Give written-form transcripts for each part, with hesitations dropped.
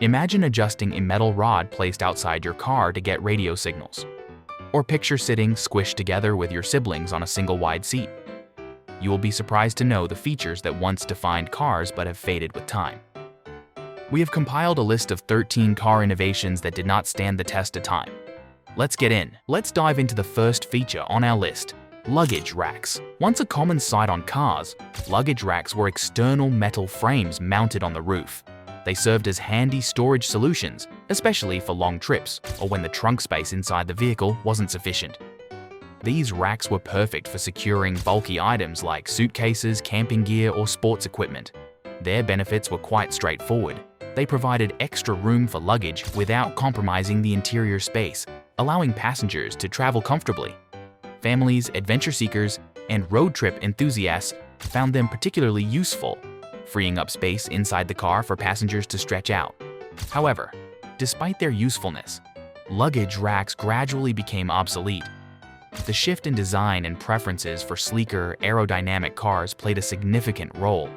Imagine adjusting a metal rod placed outside your car to get radio signals. Or picture sitting squished together with your siblings on a single wide seat. You will be surprised to know the features that once defined cars but have faded with time. We have compiled a list of 13 car innovations that did not stand the test of time. Let's get in. Let's dive into the first feature on our list, luggage racks. Once a common sight on cars, luggage racks were external metal frames mounted on the roof. They served as handy storage solutions, especially for long trips or when the trunk space inside the vehicle wasn't sufficient. These racks were perfect for securing bulky items like suitcases, camping gear, or sports equipment. Their benefits were quite straightforward. They provided extra room for luggage without compromising the interior space, allowing passengers to travel comfortably. Families, adventure seekers, and road trip enthusiasts found them particularly useful, freeing up space inside the car for passengers to stretch out. However, despite their usefulness, luggage racks gradually became obsolete. The shift in design and preferences for sleeker, aerodynamic cars played a significant role.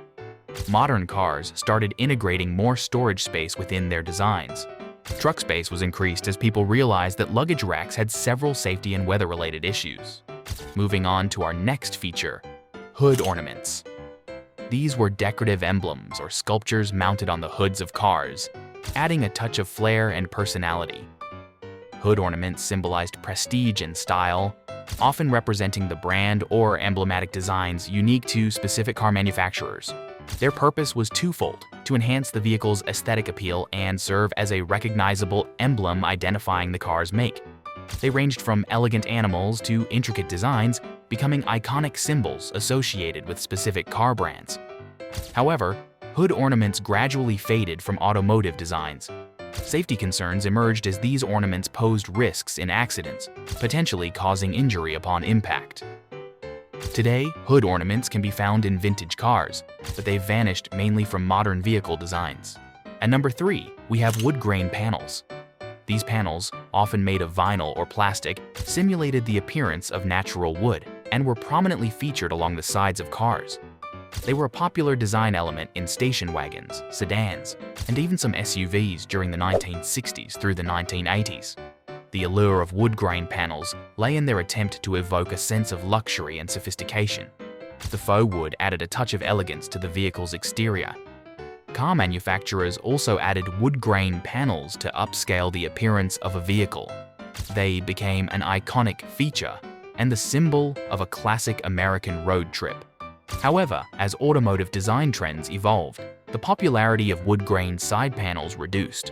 Modern cars started integrating more storage space within their designs. Truck space was increased as people realized that luggage racks had several safety and weather-related issues. Moving on to our next feature, hood ornaments. These were decorative emblems or sculptures mounted on the hoods of cars, adding a touch of flair and personality. Hood ornaments symbolized prestige and style, often representing the brand or emblematic designs unique to specific car manufacturers. Their purpose was twofold: to enhance the vehicle's aesthetic appeal and serve as a recognizable emblem identifying the car's make. They ranged from elegant animals to intricate designs, becoming iconic symbols associated with specific car brands. However, hood ornaments gradually faded from automotive designs. Safety concerns emerged as these ornaments posed risks in accidents, potentially causing injury upon impact. Today, hood ornaments can be found in vintage cars, but they've vanished mainly from modern vehicle designs. At number 3, we have wood grain panels. These panels, often made of vinyl or plastic, simulated the appearance of natural wood and were prominently featured along the sides of cars. They were a popular design element in station wagons, sedans, and even some SUVs during the 1960s through the 1980s. The allure of wood grain panels lay in their attempt to evoke a sense of luxury and sophistication. The faux wood added a touch of elegance to the vehicle's exterior. Car manufacturers also added wood grain panels to upscale the appearance of a vehicle. They became an iconic feature and the symbol of a classic American road trip. However, as automotive design trends evolved, the popularity of wood grain side panels reduced.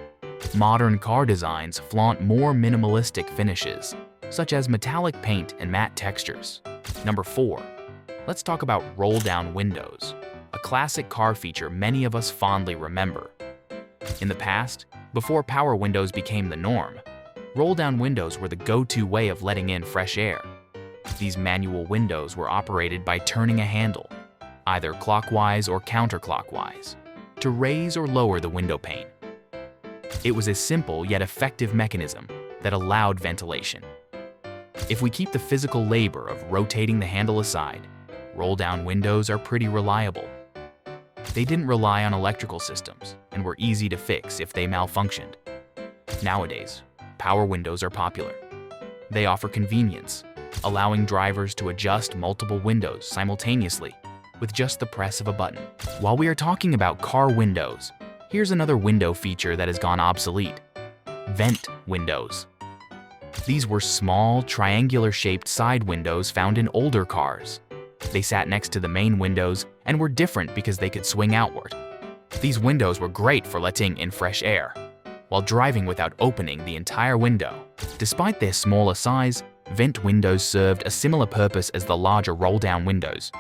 Modern car designs flaunt more minimalistic finishes, such as metallic paint and matte textures. Number 4. Let's talk about roll-down windows, a classic car feature many of us fondly remember. In the past, before power windows became the norm, roll-down windows were the go-to way of letting in fresh air. These manual windows were operated by turning a handle, either clockwise or counterclockwise, to raise or lower the window pane. It was a simple yet effective mechanism that allowed ventilation. If we keep the physical labor of rotating the handle aside, roll-down windows are pretty reliable. They didn't rely on electrical systems and were easy to fix if they malfunctioned. Nowadays, power windows are popular. They offer convenience, allowing drivers to adjust multiple windows simultaneously with just the press of a button. While we are talking about car windows, here's another window feature that has gone obsolete: vent windows. These were small, triangular-shaped side windows found in older cars. They sat next to the main windows and were different because they could swing outward. These windows were great for letting in fresh air, while driving without opening the entire window. Despite their smaller size, vent windows served a similar purpose as the larger roll-down windows.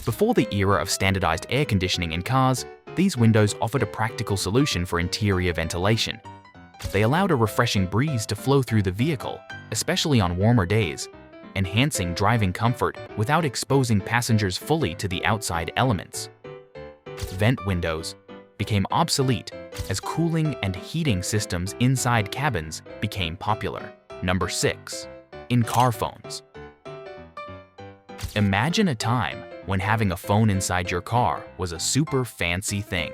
Before the era of standardized air conditioning in cars, these windows offered a practical solution for interior ventilation. They allowed a refreshing breeze to flow through the vehicle, especially on warmer days, enhancing driving comfort without exposing passengers fully to the outside elements. Vent windows became obsolete as cooling and heating systems inside cabins became popular. Number 6. In-car phones. Imagine a time when having a phone inside your car was a super fancy thing.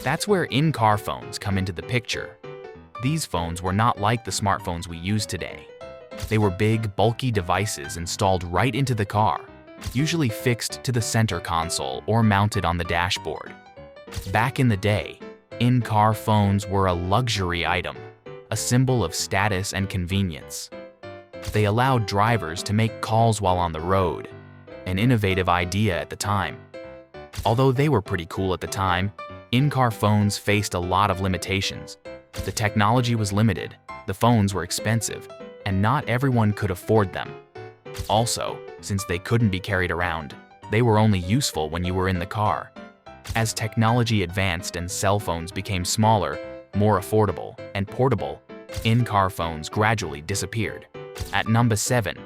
That's where in-car phones come into the picture. These phones were not like the smartphones we use today. They were big, bulky devices installed right into the car, usually fixed to the center console or mounted on the dashboard. Back in the day, in-car phones were a luxury item, a symbol of status and convenience. They allowed drivers to make calls while on the road, an innovative idea at the time. Although they were pretty cool at the time, in-car phones faced a lot of limitations. The technology was limited, the phones were expensive, and not everyone could afford them. Also, since they couldn't be carried around, they were only useful when you were in the car. As technology advanced and cell phones became smaller, more affordable, and portable, in-car phones gradually disappeared. At number 7,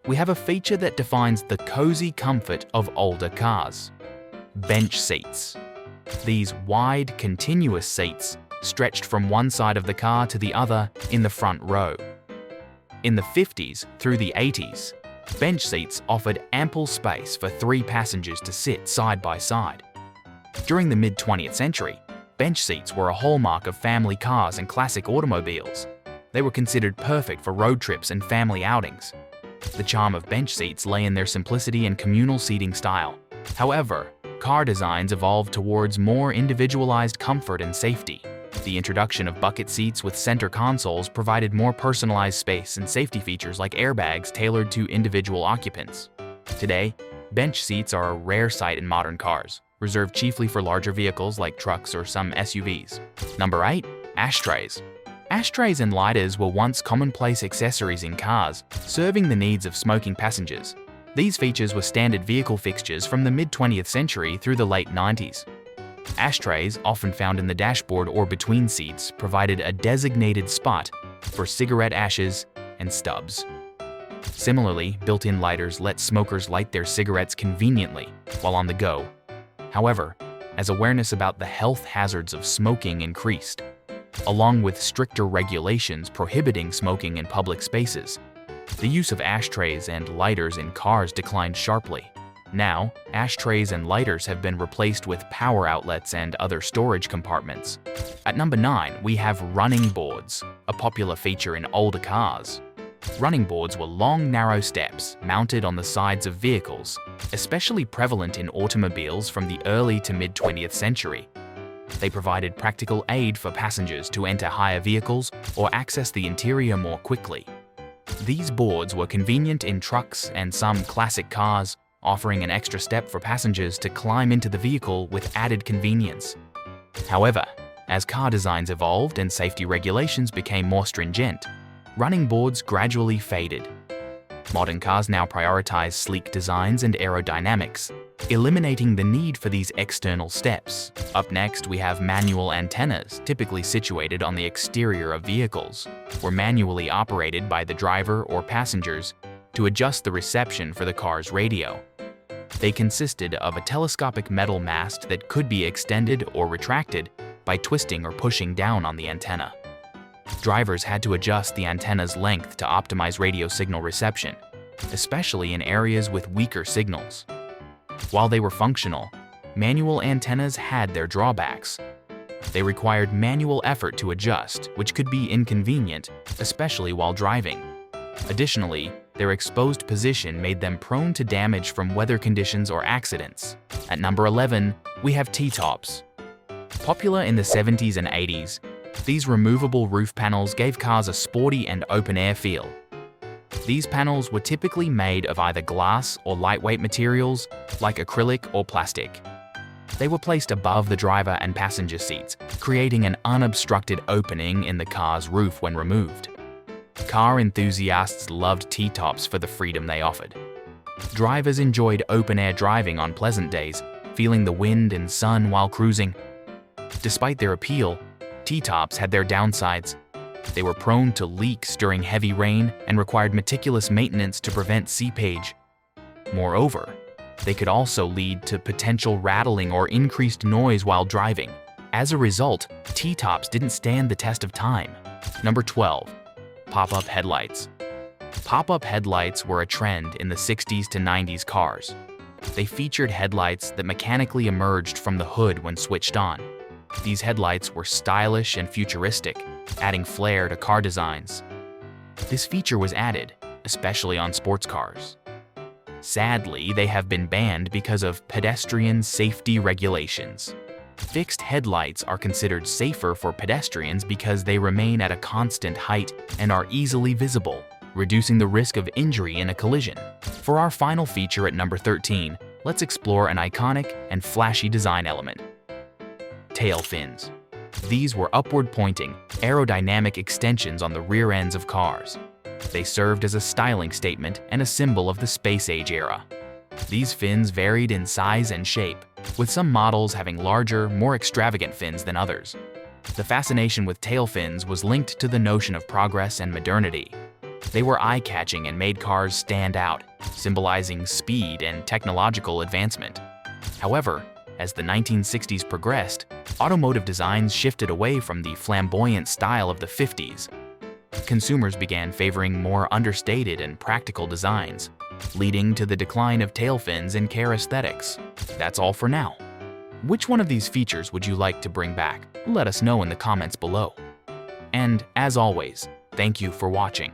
we have a feature that defines the cozy comfort of older cars: bench seats. These wide, continuous seats stretched from one side of the car to the other in the front row. In the 50s through the 80s, bench seats offered ample space for 3 passengers to sit side by side. During the mid-20th century, bench seats were a hallmark of family cars and classic automobiles. They were considered perfect for road trips and family outings. The charm of bench seats lay in their simplicity and communal seating style. However, car designs evolved towards more individualized comfort and safety. The introduction of bucket seats with center consoles provided more personalized space and safety features like airbags tailored to individual occupants. Today, bench seats are a rare sight in modern cars, reserved chiefly for larger vehicles like trucks or some SUVs. Number 8. Ashtrays. Ashtrays and lighters were once commonplace accessories in cars, serving the needs of smoking passengers. These features were standard vehicle fixtures from the mid-20th century through the late 90s. Ashtrays, often found in the dashboard or between seats, provided a designated spot for cigarette ashes and stubs. Similarly, built-in lighters let smokers light their cigarettes conveniently while on the go. However, as awareness about the health hazards of smoking increased, along with stricter regulations prohibiting smoking in public spaces, the use of ashtrays and lighters in cars declined sharply. Now, ashtrays and lighters have been replaced with power outlets and other storage compartments. At number 9, we have running boards, a popular feature in older cars. Running boards were long, narrow steps mounted on the sides of vehicles, especially prevalent in automobiles from the early to mid-20th century. They provided practical aid for passengers to enter higher vehicles or access the interior more quickly. These boards were convenient in trucks and some classic cars, offering an extra step for passengers to climb into the vehicle with added convenience. However, as car designs evolved and safety regulations became more stringent, running boards gradually faded. Modern cars now prioritize sleek designs and aerodynamics, eliminating the need for these external steps. Up next, we have manual antennas, typically situated on the exterior of vehicles, or manually operated by the driver or passengers to adjust the reception for the car's radio. They consisted of a telescopic metal mast that could be extended or retracted by twisting or pushing down on the antenna. Drivers had to adjust the antenna's length to optimize radio signal reception, especially in areas with weaker signals. While they were functional, manual antennas had their drawbacks. They required manual effort to adjust, which could be inconvenient, especially while driving. Additionally, their exposed position made them prone to damage from weather conditions or accidents. At number 11, we have T-tops. Popular in the 70s and 80s, these removable roof panels gave cars a sporty and open-air feel. These panels were typically made of either glass or lightweight materials like acrylic or plastic. They were placed above the driver and passenger seats, creating an unobstructed opening in the car's roof when removed. Car enthusiasts loved T-tops for the freedom they offered. Drivers enjoyed open-air driving on pleasant days, feeling the wind and sun while cruising. Despite their appeal, T-tops had their downsides. They were prone to leaks during heavy rain and required meticulous maintenance to prevent seepage. Moreover, they could also lead to potential rattling or increased noise while driving. As a result, T-tops didn't stand the test of time. Number 12. Pop-up headlights. Pop-up headlights were a trend in the 60s to 90s cars. They featured headlights that mechanically emerged from the hood when switched on. These headlights were stylish and futuristic, adding flair to car designs. This feature was added, especially on sports cars. Sadly, they have been banned because of pedestrian safety regulations. Fixed headlights are considered safer for pedestrians because they remain at a constant height and are easily visible, reducing the risk of injury in a collision. For our final feature at number 13, let's explore an iconic and flashy design element: tail fins. These were upward-pointing, aerodynamic extensions on the rear ends of cars. They served as a styling statement and a symbol of the space-age era. These fins varied in size and shape, with some models having larger, more extravagant fins than others. The fascination with tail fins was linked to the notion of progress and modernity. They were eye-catching and made cars stand out, symbolizing speed and technological advancement. However, as the 1960s progressed, automotive designs shifted away from the flamboyant style of the 50s. Consumers began favoring more understated and practical designs, leading to the decline of tail fins in car aesthetics. That's all for now. Which one of these features would you like to bring back? Let us know in the comments below. And as always, thank you for watching.